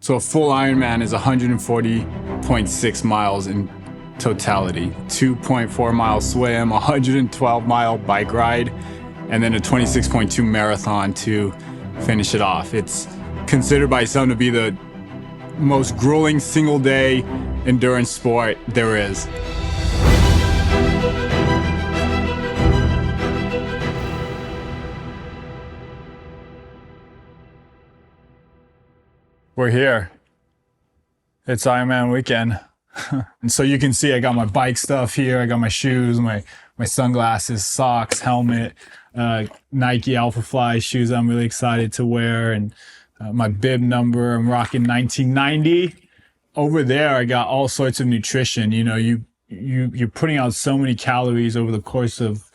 So a full Ironman is 140.6 miles in totality, 2.4 mile swim, 112 mile bike ride, and then a 26.2 marathon to finish it off. It's considered by some to be the most grueling single day endurance sport there is. We're here. It's Ironman weekend. And so you can see I got my bike stuff here. I got my shoes, my sunglasses, socks, helmet, Nike Alphafly shoes I'm really excited to wear, and my bib number. I'm rocking 1990. Over there, I got all sorts of nutrition. You know, you're putting out so many calories over the course of,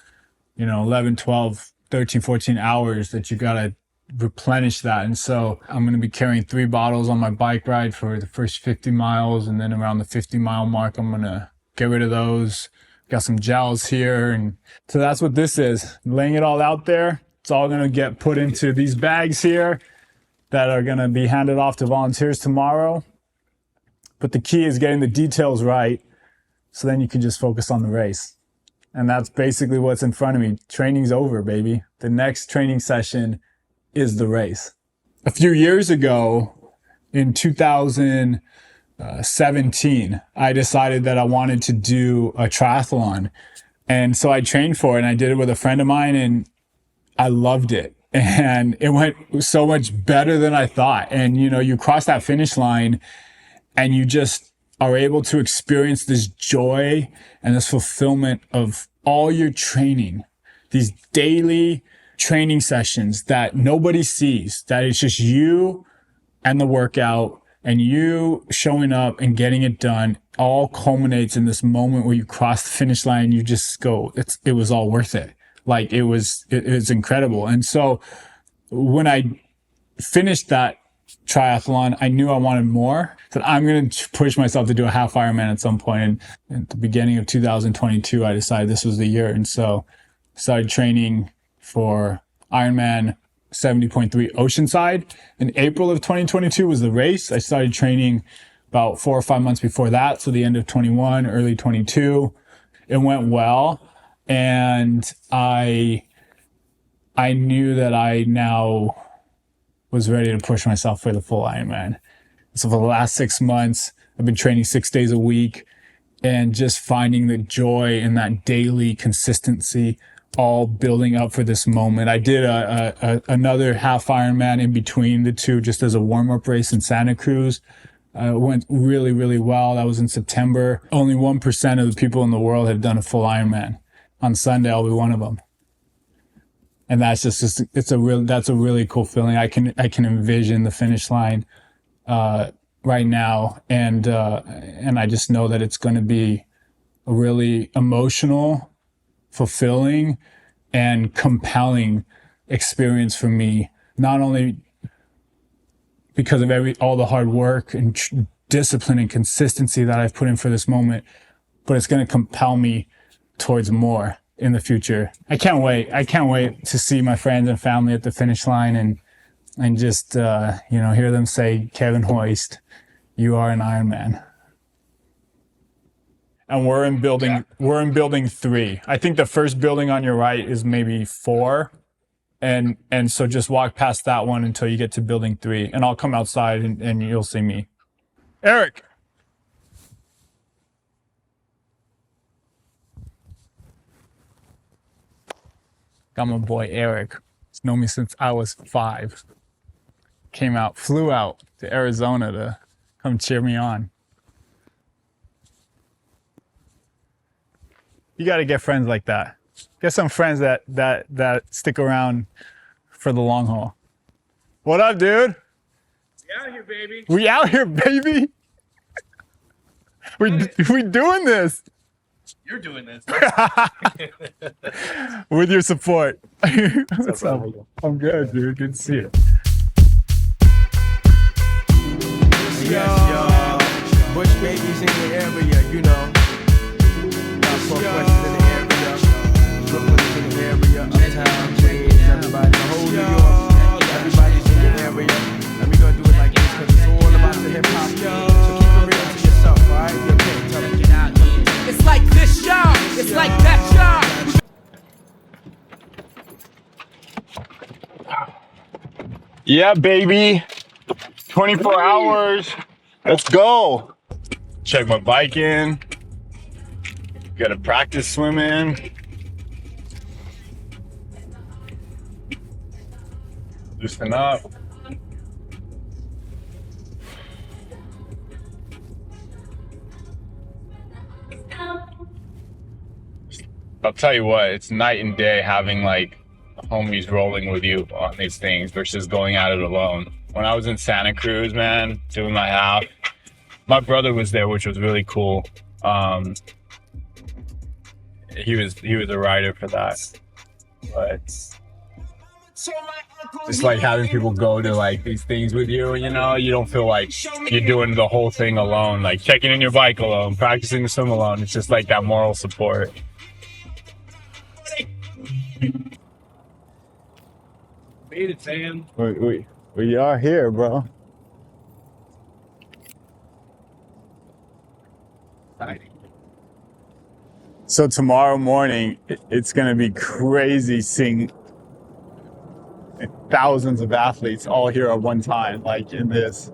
11, 12, 13, 14 hours that you gotta replenish that. And so I'm going to be carrying 3 bottles on my bike ride for the first 50 miles. And then around the 50 mile mark, I'm going to get rid of those. Got some gels here. And so that's what this is. Laying it all out there. It's all going to get put into these bags here that are going to be handed off to volunteers tomorrow. But the key is getting the details right, so then you can just focus on the race. And that's basically what's in front of me. Training's over, baby. The next training session is the race. A few years ago, in 2017, I decided that I wanted to do a triathlon. And so I trained for it, and I did it with a friend of mine, and I loved it. And it went so much better than I thought. And, you cross that finish line and you just are able to experience this joy and this fulfillment of all your training, these daily training sessions that nobody sees, that it's just you and the workout and you showing up and getting it done, all culminates in this moment where you cross the finish line and you just go, it was all worth it. Like it was incredible. And so when I finished that triathlon, I knew I wanted more. So I'm going to push myself to do a half Ironman at some point. And at the beginning of 2022, I decided this was the year. And so I started training for Ironman 70.3 Oceanside. In April of 2022 was the race. I started training about 4 or 5 months before that. So the end of 21, early 22. It went well. And I knew that I now was ready to push myself for the full Ironman. So for the last 6 months, I've been training 6 days a week and just finding the joy in that daily consistency, all building up for this moment. I did another half Ironman in between the two, just as a warm-up race in Santa Cruz. It went really, really well. That was in September. Only 1% of the people in the world have done a full Ironman. On Sunday, I'll be one of them. And that's that's a really cool feeling. I can envision the finish line right now, and I just know that it's going to be a really emotional, fulfilling, and compelling experience for me. Not only because of all the hard work and discipline and consistency that I've put in for this moment, but it's going to compel me towards more in the future. I can't wait. I can't wait to see my friends and family at the finish line and just, hear them say, Kevin Hoist, you are an Ironman. And we're in building 3. I think the first building on your right is maybe 4. And so just walk past that one until you get to building 3, and I'll come outside and you'll see me. Eric. Got my boy Eric. He's known me since I was 5. Flew out to Arizona to come cheer me on. You got to get friends like that. Get some friends that stick around for the long haul. What up, dude? We out here, baby. We out here, baby. We doing this. You're doing this. With your support. What's up? I'm good, dude. Good to see you. Yo, Bush babies in the area, Got 4 questions in the area. Brooklyn's in the area. Uptown, Queens, everybody. The whole New York. Everybody's in the area. And we gonna do it like this, 'cause it's all about the Yeah, baby. 24 hours. Let's go. Check my bike in. Gotta practice swimming. Loosen up. I'll tell you what, it's night and day having like homies rolling with you on these things versus going at it alone. When I was in Santa Cruz, man, doing my half, my brother was there, which was really cool. He was a rider for that, but just like having people go to like these things with you, you know, you don't feel like you're doing the whole thing alone, like checking in your bike alone, practicing the swim alone. It's just like that moral support. Made it, Sam. We are here, bro. So tomorrow morning, it's going to be crazy seeing thousands of athletes all here at one time, like in this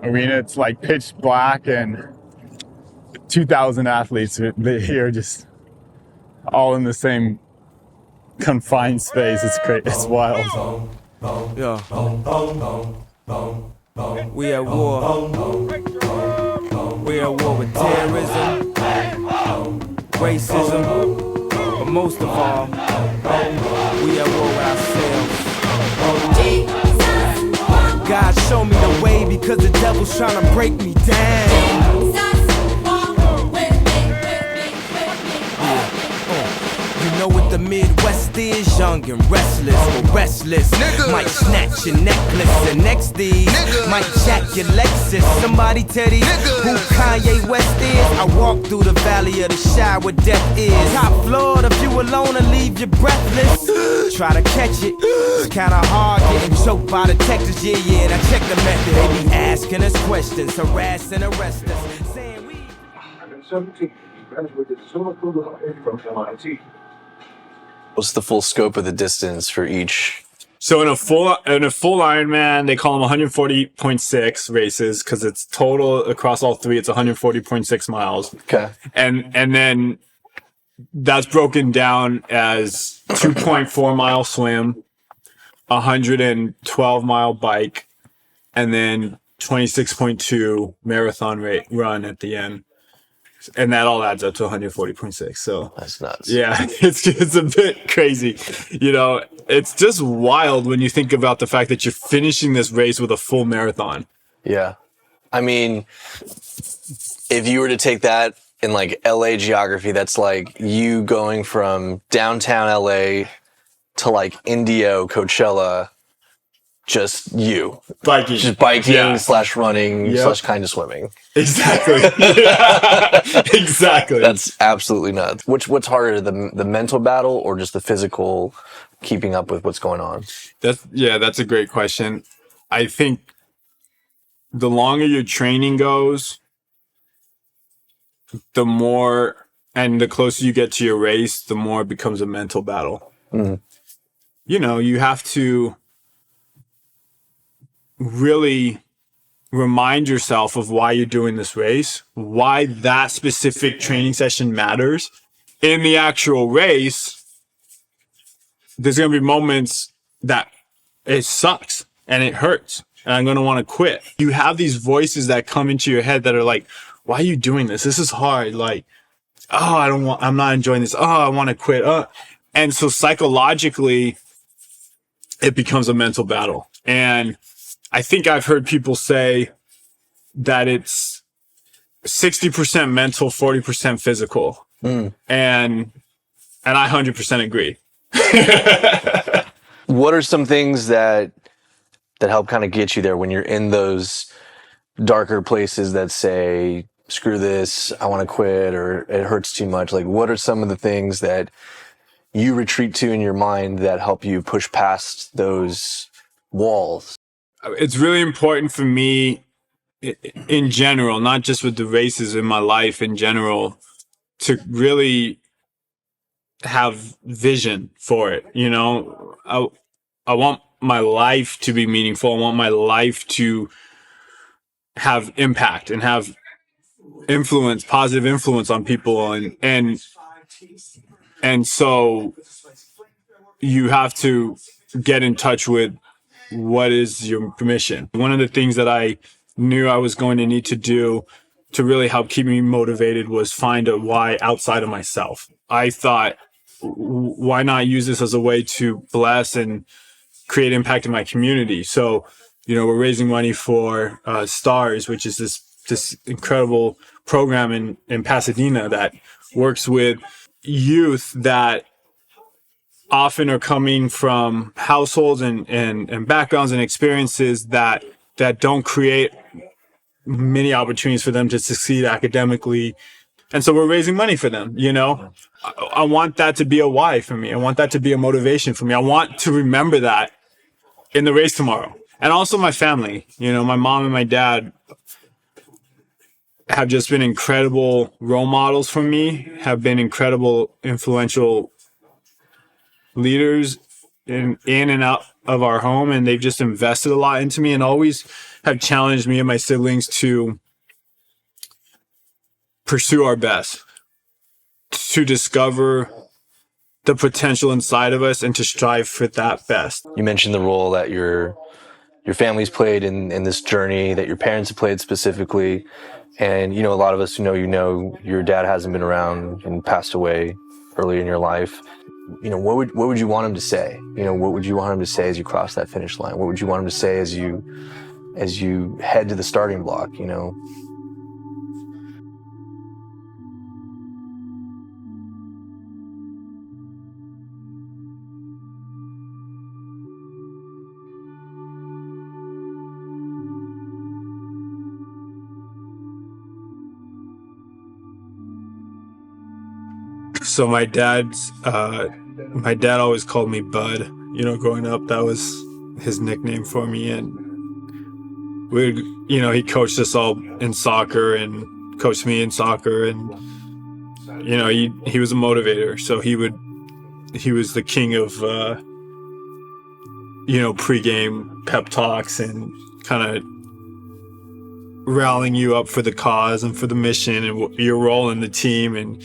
arena. It's like pitch black and 2,000 athletes are here, just all in the same confined space. It's crazy. It's wild. Yeah. We at war. We at war with terrorism, racism, but most of all, we at war with ourselves. God show me the way because the devil's trying to break me down. You know what the Midwest is, young and restless, but restless. Nigga. Might snatch your necklace, and next these might jack your Lexus. Somebody tell these who Kanye West is. I walk through the valley of the shadow where death is. Top floor, the view alone will leave you breathless. Try to catch it, it's kinda hard getting choked by detectives. Yeah, and I check the method. They be asking us questions, harass and arrest us, saying we. At 17, he graduated summa cum laude from MIT. What's the full scope of the distance for each? So in a full Ironman, they call them 140.6 races because it's total across all three. It's 140.6 miles. Okay. And then that's broken down as 2.4 mile swim, 112 mile bike, and then 26.2 marathon run at the end. And that all adds up to 140.6. So That's nuts. yeah, it's a bit crazy. You know, it's just wild when you think about the fact that you're finishing this race with a full marathon. Yeah. I mean, if you were to take that in like LA geography, that's like you going from downtown LA to like Indio, Coachella, just you. Biking. Just biking Yeah. / running Yep. / kind of swimming. Exactly. Exactly. That's absolutely nuts. What's harder, the mental battle or just the physical keeping up with what's going on? That's a great question. I think the longer your training goes, the more and the closer you get to your race, the more it becomes a mental battle. Mhm. You know, you have to really remind yourself of why you're doing this race, why that specific training session matters. In the actual race, there's going to be moments that it sucks and it hurts and I'm going to want to quit. You have these voices that come into your head that are like, why are you doing this? This is hard. Like, oh, I'm not enjoying this. Oh, I want to quit. And so psychologically, it becomes a mental battle. And I think I've heard people say that it's 60% mental, 40% physical. And I 100% agree. What are some things that help kind of get you there when you're in those darker places that say, screw this, I want to quit, or it hurts too much? Like, what are some of the things that you retreat to in your mind that help you push past those walls? It's really important for me in general, not just with the races, in my life in general, to really have vision for it. You know, I want my life to be meaningful. I want my life to have impact and have influence, positive influence on people. And so you have to get in touch with what is your mission. One of the things that I knew I was going to need to do to really help keep me motivated was find a why outside of myself. I thought, why not use this as a way to bless and create impact in my community? So, we're raising money for STARS, which is this incredible program in Pasadena that works with youth that often are coming from households and backgrounds and experiences that don't create many opportunities for them to succeed academically. And so we're raising money for them, I want that to be a why for me. I want that to be a motivation for me. I want to remember that in the race tomorrow. And also my family, my mom and my dad have just been incredible role models for me, have been incredible influential leaders in and out of our home. And they've just invested a lot into me and always have challenged me and my siblings to pursue our best, to discover the potential inside of us and to strive for that best. You mentioned the role that your family's played in this journey, that your parents have played specifically. And, a lot of us who know your dad hasn't been around and passed away early in your life. What would you want him to say? What would you want him to say as you cross that finish line? What would you want him to say as you head to the starting block, So my dad always called me Bud. Growing up, that was his nickname for me. And he coached us all in soccer and coached me in soccer. And, he was a motivator. So he was the king of, pregame pep talks and kind of rallying you up for the cause and for the mission and your role in the team. And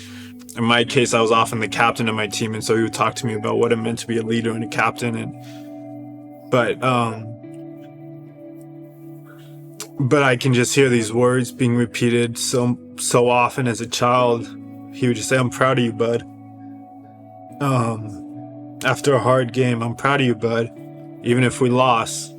in my case, I was often the captain of my team, and so he would talk to me about what it meant to be a leader and a captain. But I can just hear these words being repeated so often as a child. He would just say, "I'm proud of you, Bud." After a hard game, "I'm proud of you, Bud." Even if we lost,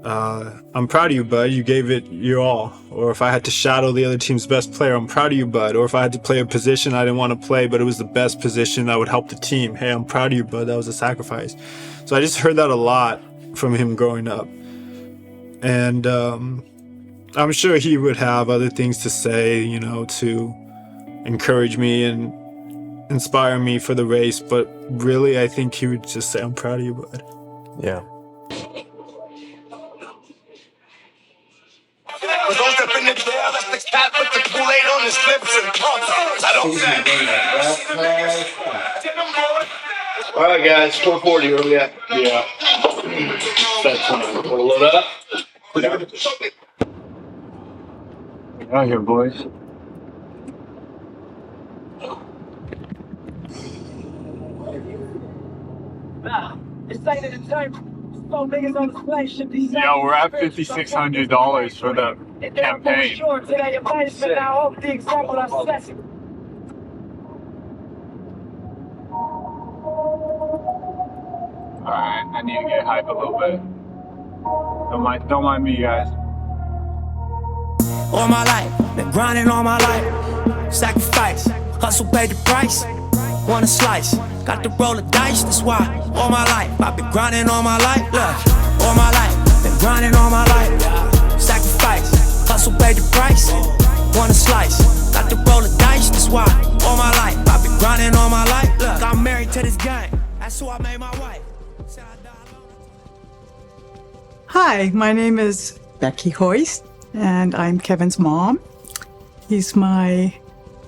"I'm proud of you, Bud. You gave it your all." Or if I had to shadow the other team's best player, "I'm proud of you, Bud." Or if I had to play a position I didn't want to play, but it was the best position that would help the team, "Hey, I'm proud of you, Bud. That was a sacrifice." So I just heard that a lot from him growing up. And I'm sure he would have other things to say, to encourage me and inspire me for the race. But really, I think he would just say, "I'm proud of you, Bud." Yeah. Those up in the jail, that's the cat with the Kool-Aid on his lips and tongue. I don't All right, guys, 440. Where we at? Yeah. That time. Want to load up? Out here, boys. Yeah, we're at $5,600 for the campaign. Alright, I need to get hype a little bit. Don't mind me, guys. All my life, been grinding all my life. Sacrifice, hustle paid the price. Want a slice, got to roll the dice, that's why. All my life, I've been grinding all my life. Look, all my life, been grinding all my life. Sacrifice, hustle paid the price. Want a slice, got to roll the dice, that's why. All my life, I've been grinding all my life. Look, I'm married to this game, that's who I made my wife. Hi, my name is Becky Hoist, and I'm Kevin's mom. He's my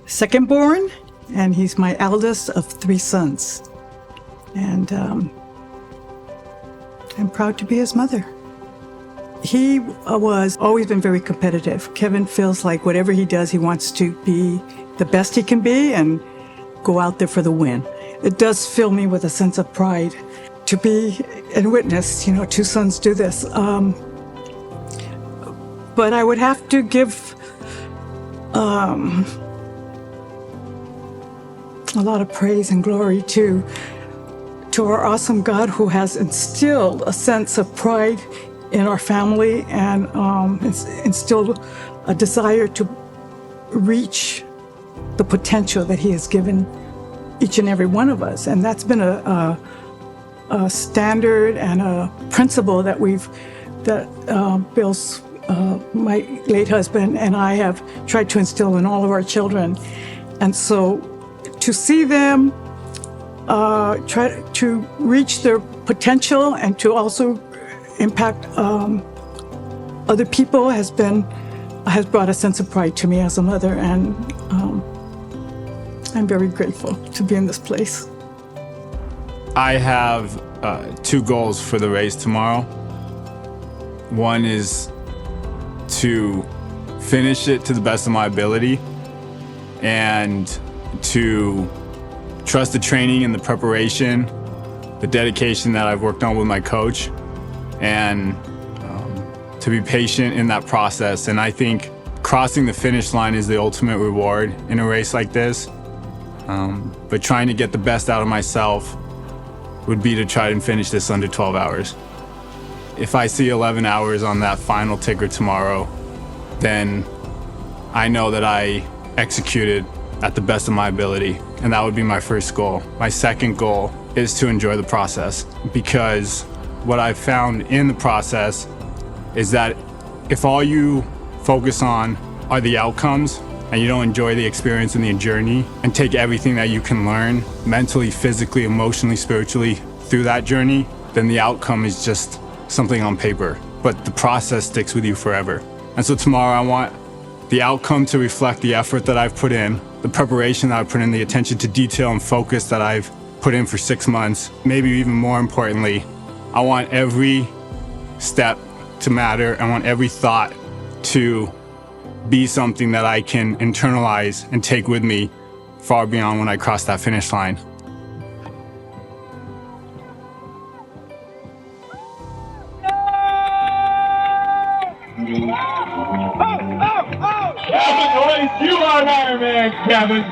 second born, and he's my eldest of 3 sons. And I'm proud to be his mother. He was always been very competitive. Kevin feels like whatever he does, he wants to be the best he can be and go out there for the win. It does fill me with a sense of pride to be and witness, two sons do this. But I would have to give a lot of praise and glory to our awesome God, who has instilled a sense of pride in our family and instilled a desire to reach the potential that he has given each and every one of us. And that's been a standard and a principle that Bill's my late husband and I have tried to instill in all of our children. And so to see them try to reach their potential and to also impact other people has brought a sense of pride to me as a mother, and I'm very grateful to be in this place. I have 2 goals for the race tomorrow. One is to finish it to the best of my ability and to trust the training and the preparation, the dedication that I've worked on with my coach, and to be patient in that process. And I think crossing the finish line is the ultimate reward in a race like this. But trying to get the best out of myself would be to try and finish this under 12 hours. If I see 11 hours on that final ticker tomorrow, then I know that I executed at the best of my ability, and that would be my first goal. My second goal is to enjoy the process, because what I've found in the process is that if all you focus on are the outcomes and you don't enjoy the experience and the journey and take everything that you can learn mentally, physically, emotionally, spiritually through that journey, then the outcome is just something on paper, but the process sticks with you forever. And so tomorrow I want the outcome to reflect the effort that I've put in, the preparation that I've put in, the attention to detail and focus that I've put in for 6 months. Maybe even more importantly, I want every step to matter. I want every thought to be something that I can internalize and take with me far beyond when I cross that finish line. You are an Ironman, Kevin.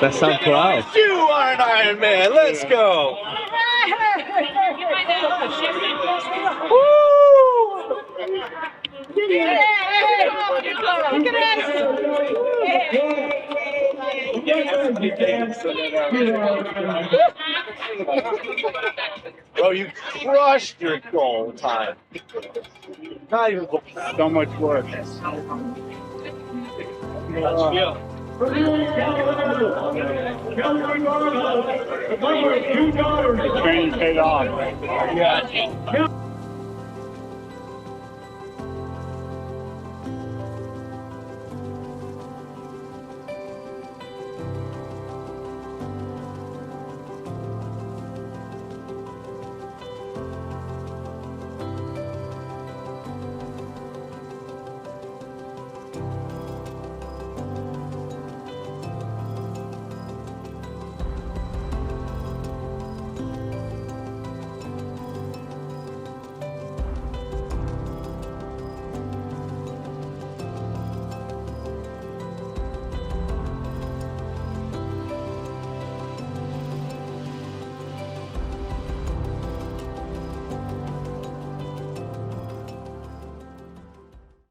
That sounds proud. You are an Ironman. Let's go. Bro, you crushed your goal time. Not even so much work. Training paid off. Yeah.